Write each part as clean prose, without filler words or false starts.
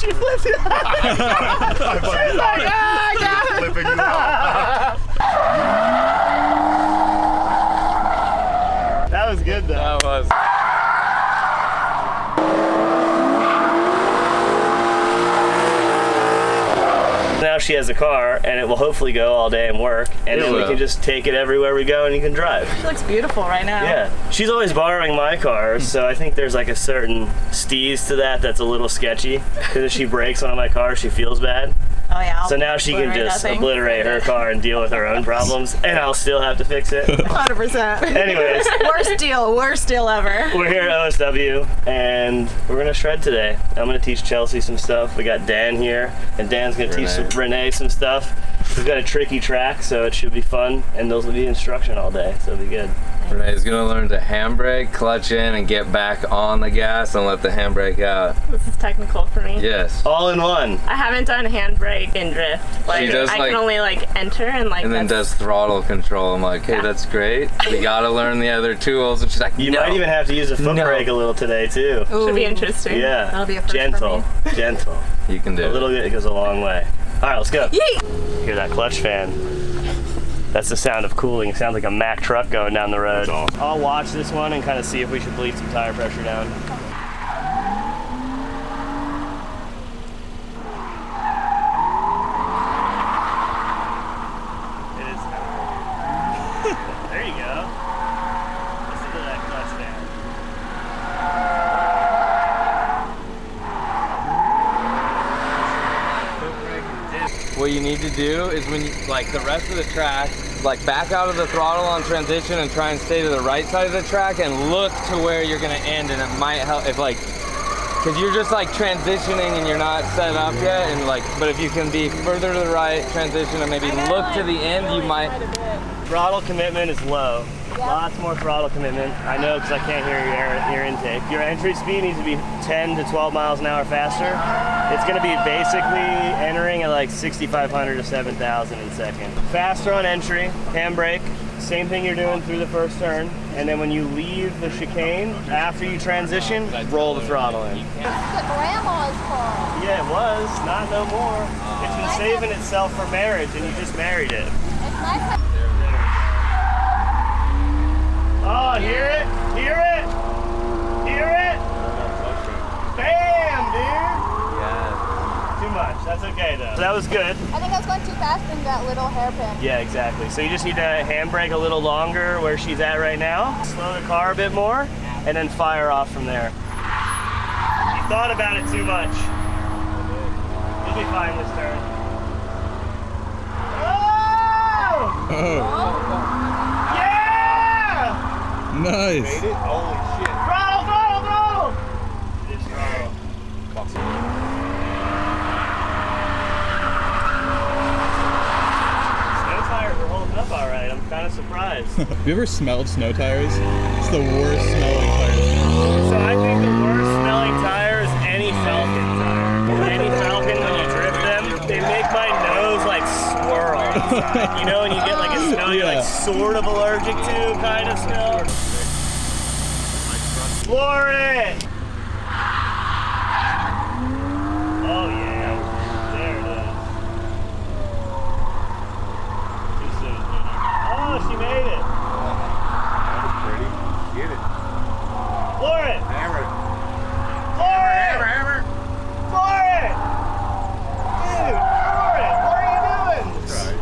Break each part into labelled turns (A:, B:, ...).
A: She flips it. She's like, ah, I got it.
B: Flipping you out.
A: That was good though.
C: That was.
A: Now she has a car, and it will hopefully go all day and work, and then we can just take it everywhere we go, and you can drive.
D: She looks beautiful right now.
A: Yeah, she's always borrowing my cars, so I think there's like a certain steez to that that's a little sketchy, because if she breaks one of my cars, she feels bad.
D: Oh yeah.
A: So now she can just obliterate her car and deal with her own problems, and I'll still have to fix it.
D: 100%.
A: Anyways.
D: Worst deal ever.
A: We're here at OSW, and we're gonna shred today. I'm gonna teach Chelsea some stuff. We got Dan here, and Dan's gonna teach Renee some stuff. We've got a tricky track, so it should be fun, and those will be instruction all day, so it'll be good.
C: Renee's gonna learn to handbrake, clutch in, and get back on the gas and let the handbrake out.
D: This is technical for me.
C: Yes.
A: All in one.
D: I haven't done handbrake and drift. Like,
C: She does,
D: I can only like enter and like.
C: And then does throttle control. I'm like, hey, that's great. We gotta learn the other tools. And she's like,
A: You might even have to use a foot brake a little today too.
D: Should be interesting.
A: Yeah.
D: That'll be a first
A: gentle,
D: for me.
A: gentle.
C: You can do
A: a little bit. It goes a long way. All right, let's go.
D: Yeet!
A: Hear that clutch fan? That's the sound of cooling. It sounds like a Mack truck going down the road.
B: Awesome.
A: I'll watch this one and kind of see if we should bleed some tire pressure down. It is. There you go. Listen to that clutch fan.
C: What you need to do is when you, like the rest of the track, like back out of the throttle on transition and try and stay to the right side of the track and look to where you're gonna end, and it might help if like, cause you're just like transitioning and you're not set up yet, and like, but if you can be further to the right, transition and maybe look to the end, you might.
A: Throttle commitment is low. Lots more throttle commitment. I know because I can't hear your intake. Your entry speed needs to be 10 to 12 miles an hour faster. It's going to be basically entering at like 6,500 to 7,000 in second. Faster on entry, handbrake, same thing you're doing through the first turn. And then when you leave the chicane, after you transition, roll the throttle in.
E: It's the grandma's car.
A: Yeah, it was. Not no more. It's been saving itself for marriage, and you just married it.
E: It's nice.
A: Oh, hear it? Hear it? Hear it? Bam, dude!
C: Yeah.
A: Too much. That's okay, though. So that was good.
E: I think I was going too fast in that little hairpin.
A: Yeah, exactly. So you just need to handbrake a little longer where she's at right now. Slow the car a bit more, and then fire off from there. You thought about it too much. You'll be fine this turn. Oh! Yeah!
B: Nice.
A: Made it? Holy shit. Throttle, throttle, throttle! Just throttle. Snow tires are holding up all right. I'm kind of surprised.
B: Have you ever smelled snow tires? It's the worst smelling tires.
A: So I think the worst smelling tire is any Falcon tire. Any Falcon, when you drift them, they make my nose like swirl inside. You know, when you get like a smell you're like sort of allergic to kind of smell. Floor it! Oh yeah, there it is. Too soon, Jenny. Oh, she made it.
B: That was pretty. Get it.
A: Floor it!
B: Hammer it.
A: Floor it!
B: Hammer, hammer.
A: Floor it! Dude, floor it! What are you doing?
B: That's right.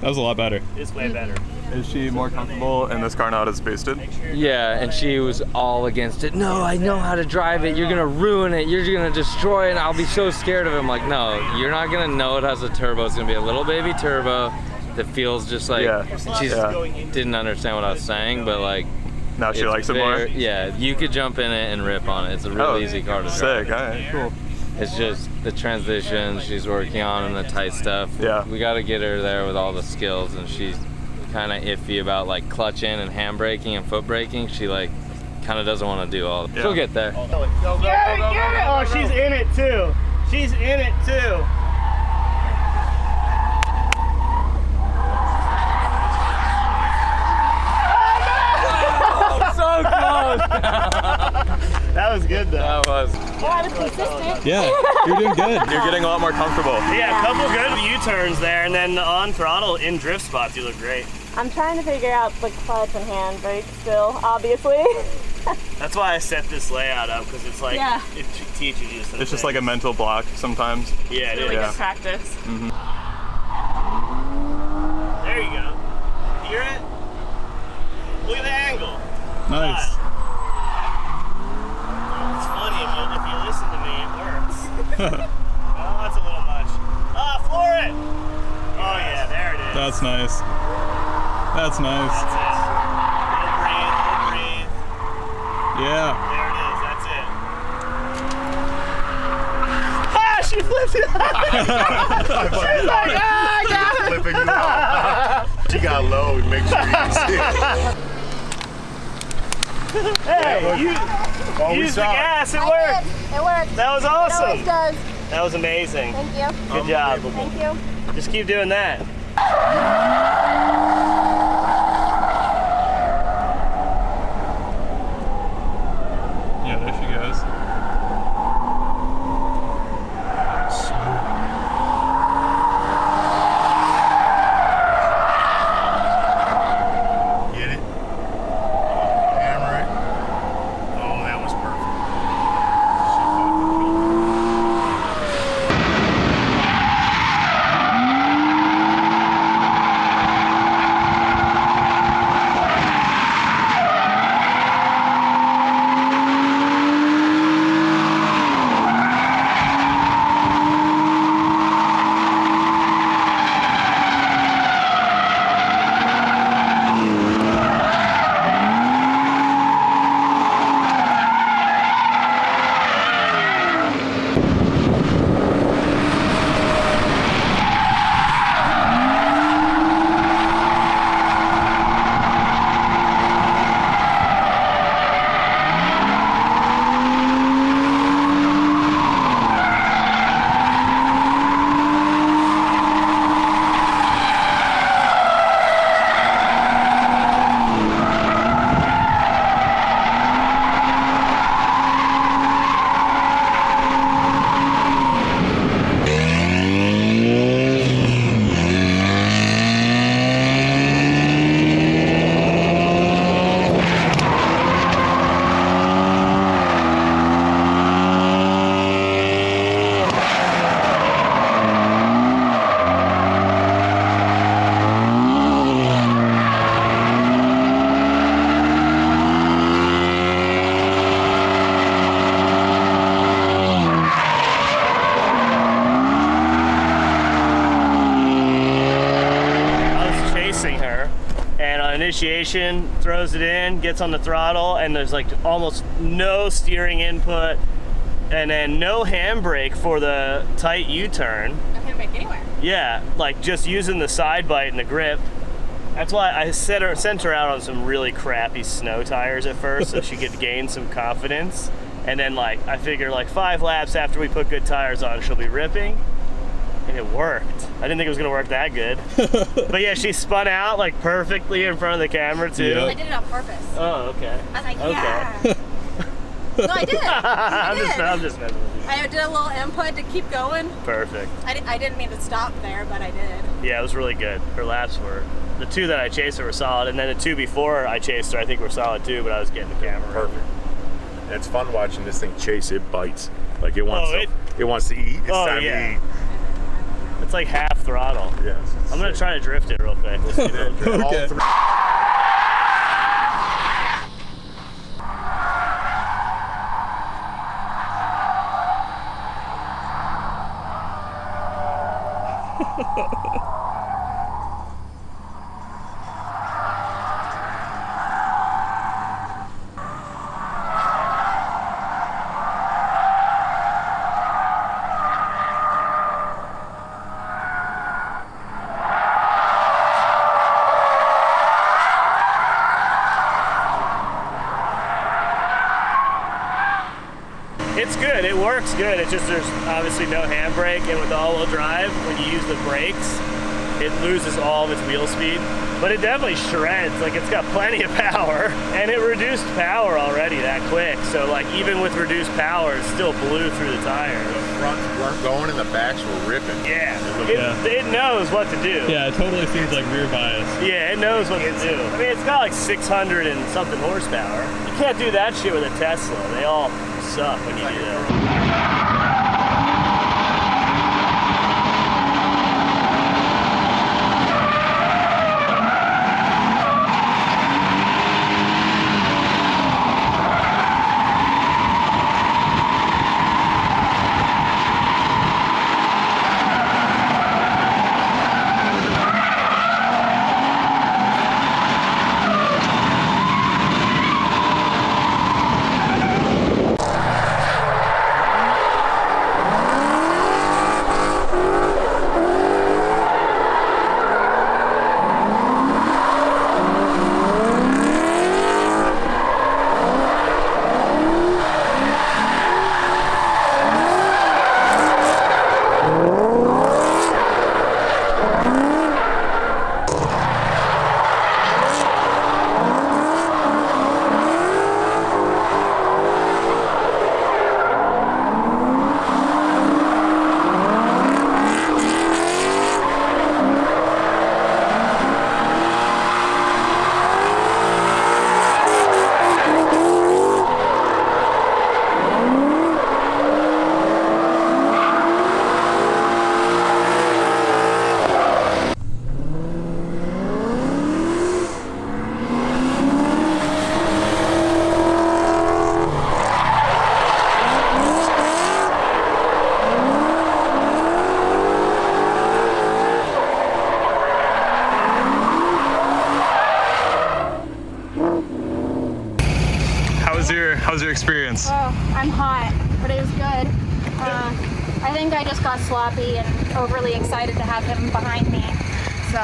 F: That was a lot better.
A: It's way better.
F: Is she more comfortable in this car now that it's boosted?
C: Yeah, and she was all against it. No, I know how to drive it. You're gonna ruin it. You're gonna destroy it. And I'll be so scared of it. I'm like, no, you're not gonna know it has a turbo. It's gonna be a little baby turbo that feels just like.
F: Yeah.
C: She didn't understand what I was saying, but like.
F: Now she likes it more?
C: Yeah, you could jump in it and rip on it. It's a real easy car to drive.
F: Sick, alright, cool.
C: It's just the transition she's working on and the tight stuff.
F: Yeah.
C: We gotta get her there with all the skills, and she's kind of iffy about like clutch in and handbraking and foot braking. She like kind of doesn't want to do all. She'll get there.
A: Get it! Oh, she's in it too. She's in it too.
C: Oh, so close!
A: That was good though.
C: That was.
E: Well, I was consistent.
B: Yeah, you're doing good.
F: You're getting a lot more comfortable.
A: Yeah, a couple good U-turns there, and then on throttle in drift spots, you look great.
D: I'm trying to figure out the clutch and handbrake still, obviously.
A: That's why I set this layout up, because it's like,
D: Yeah.
A: it teaches you some
F: It's just
A: things.
F: like a mental block sometimes.
A: Yeah, it
D: Really
A: is.
D: good practice.
A: There you go. Hear it? Look at the angle.
B: Nice.
A: It's funny, if you listen to me, it works. Oh, that's a little much. Ah, floor it! Oh yeah, there it is.
B: That's nice. That's nice.
A: That's it. Little breathe.
B: Yeah.
A: There it is, that's it. Ah, she flipped it! She's like, ah, I got it!
G: Flipping you out. She got low and make sure you can see it.
A: Hey, you
G: Oh, we
A: use the
G: saw it.
A: gas, it
E: I
A: worked!
E: did. It worked.
A: That was
E: It always
A: awesome!
E: does.
A: That was amazing.
E: Thank you.
A: Good job.
E: Thank you.
A: Just keep doing that.
B: Yeah, there she goes.
G: Get it? Hammer it. Oh, that was perfect. She fucking beat me.
A: initiation, throws it in, gets on the throttle, and there's like almost no steering input, and then no handbrake for the tight U-turn.
E: No handbrake anywhere.
A: Yeah, like just using the side bite and the grip. That's why I sent her out on some really crappy snow tires at first so she could gain some confidence. And then like, I figure like 5 laps after we put good tires on, she'll be ripping. And it worked. I didn't think it was gonna work that good. But yeah, she spun out like perfectly in front of the camera too.
E: I did it on purpose.
A: Oh, okay.
E: I was like,
A: Okay.
E: yeah. No, I did. I did.
A: I'm just messing with you.
E: I did a little input to keep going.
A: Perfect.
E: I didn't mean to stop there, but I did.
A: Yeah, it was really good. Her laps were, the 2 that I chased her were solid, and then the 2 before I chased her I think were solid too, but I was getting the camera.
G: Perfect. And it's fun watching this thing chase. It bites. Like it wants
A: Oh,
G: to. It wants to eat. It's time
A: yeah.
G: to eat.
A: It's like half throttle.
G: Yes.
A: I'm gonna try to drift it real quick. We'll see that.
G: All
B: Okay.
G: three.
A: It's good, it works good. It's just there's obviously no handbrake, and with all-wheel drive, when you use the brakes, it loses all of its wheel speed. But it definitely shreds. Like, it's got plenty of power, and it reduced power already that quick. So like, even with reduced power, it still blew through the tires.
G: The fronts weren't going and the backs were ripping.
A: Yeah, it knows what to do.
B: Yeah, it totally seems like rear bias.
A: Yeah, it knows what to do. I mean, it's got like 600 and something horsepower. You can't do that shit with a Tesla. They all suck when you do that.
F: How was your experience?
E: Oh, I'm hot, but it was good. I think I just got sloppy and overly excited to have him behind me. So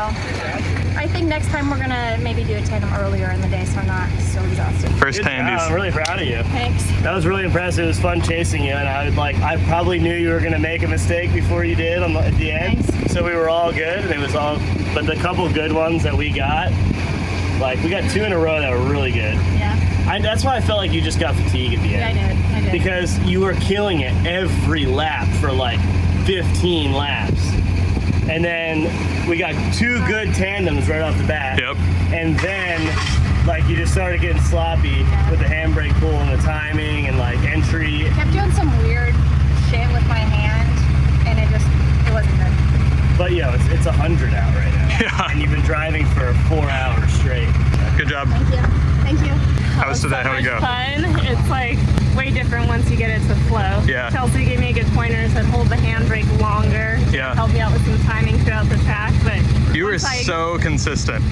E: I think next time we're gonna maybe do a tandem earlier in the day so I'm not so exhausted.
F: First
A: Good job.
F: tandies.
A: I'm really proud of you.
E: Thanks.
A: That was really impressive. It was fun chasing you, and I probably knew you were gonna make a mistake before you did at the end.
E: Thanks.
A: So we were all good, and it was all. But the couple good ones that we got, like we got 2 in a row that were really good.
E: Yeah.
A: That's why I felt like you just got fatigue at the end.
E: Yeah, I did.
A: Because you were killing it every lap for like 15 laps. And then we got 2 good tandems right off the bat.
F: Yep.
A: And then like you just started getting sloppy with the handbrake pull and the timing and like entry.
E: Kept doing some weird shit with my hand and it wasn't good.
A: But yo, it's 100 out right now.
F: Yeah.
A: And you've been driving for 4 hours straight.
F: Good job.
E: Thank you. Thank you.
F: How was today? How'd it go?
D: Fun. It's like way different once you get it to flow.
F: Yeah.
D: Chelsea gave me a good pointer, said hold the handbrake longer.
F: Yeah.
D: Help me out with some timing throughout the track. But
F: You were
D: once
F: so consistent.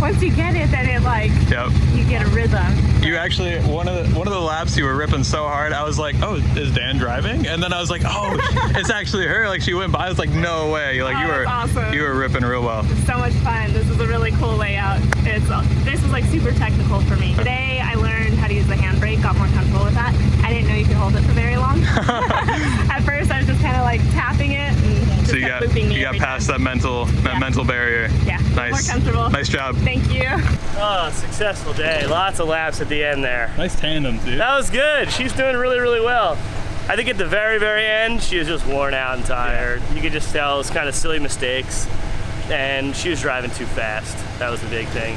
D: once you get it, then it like
F: Yep.
D: you get a rhythm.
F: You actually, one of the laps you were ripping so hard, I was like, oh, is Dan driving? And then I was like, oh, it's actually her. Like she went by. I was like, no way. Like you
D: Oh,
F: were,
D: that's awesome.
F: you were ripping real well.
D: It's so much fun. This is a really cool layout. This was like super technical for me. Today I learned how to use the handbrake, got more comfortable with that. I didn't know you could hold it for very long. At first I was just kind of like tapping it and just
F: So you
D: kept
F: got
D: looping me
F: you got
D: every
F: past
D: time.
F: that mental barrier.
D: Yeah,
F: Nice.
D: more comfortable.
F: Nice job.
D: Thank you.
A: Oh, successful day. Lots of laps at the end there.
B: Nice tandem, dude.
A: That was good. She's doing really, really well. I think at the very, very end, she was just worn out and tired. You could just tell it was kind of silly mistakes, and she was driving too fast. That was the big thing.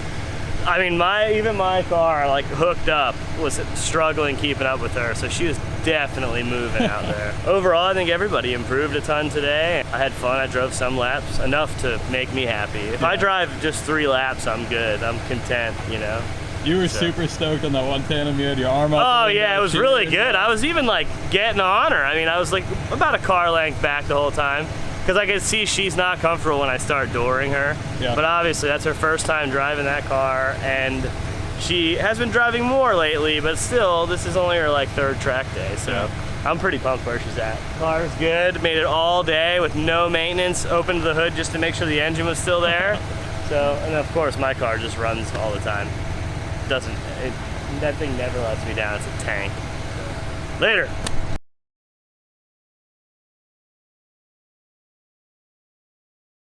A: I mean, even my car, like hooked up, was struggling keeping up with her, so she was definitely moving out there. Overall, I think everybody improved a ton today. I had fun. I drove some laps, enough to make me happy. If I drive just 3 laps, I'm good. I'm content, you know.
B: You were super stoked on that one tandem. You had your arm up.
A: Oh yeah, it was really good. I was even like getting on her. I mean, I was like about a car length back the whole time because I could see she's not comfortable when I start dooring her.
B: Yeah.
A: But obviously that's her first time driving that car, and she has been driving more lately, but still, this is only her like 3rd track day, so
B: Yeah.
A: I'm pretty pumped where she's at. Car's good, made it all day with no maintenance, opened the hood just to make sure the engine was still there. So, and of course my car just runs all the time. That thing never lets me down. It's a tank. Later.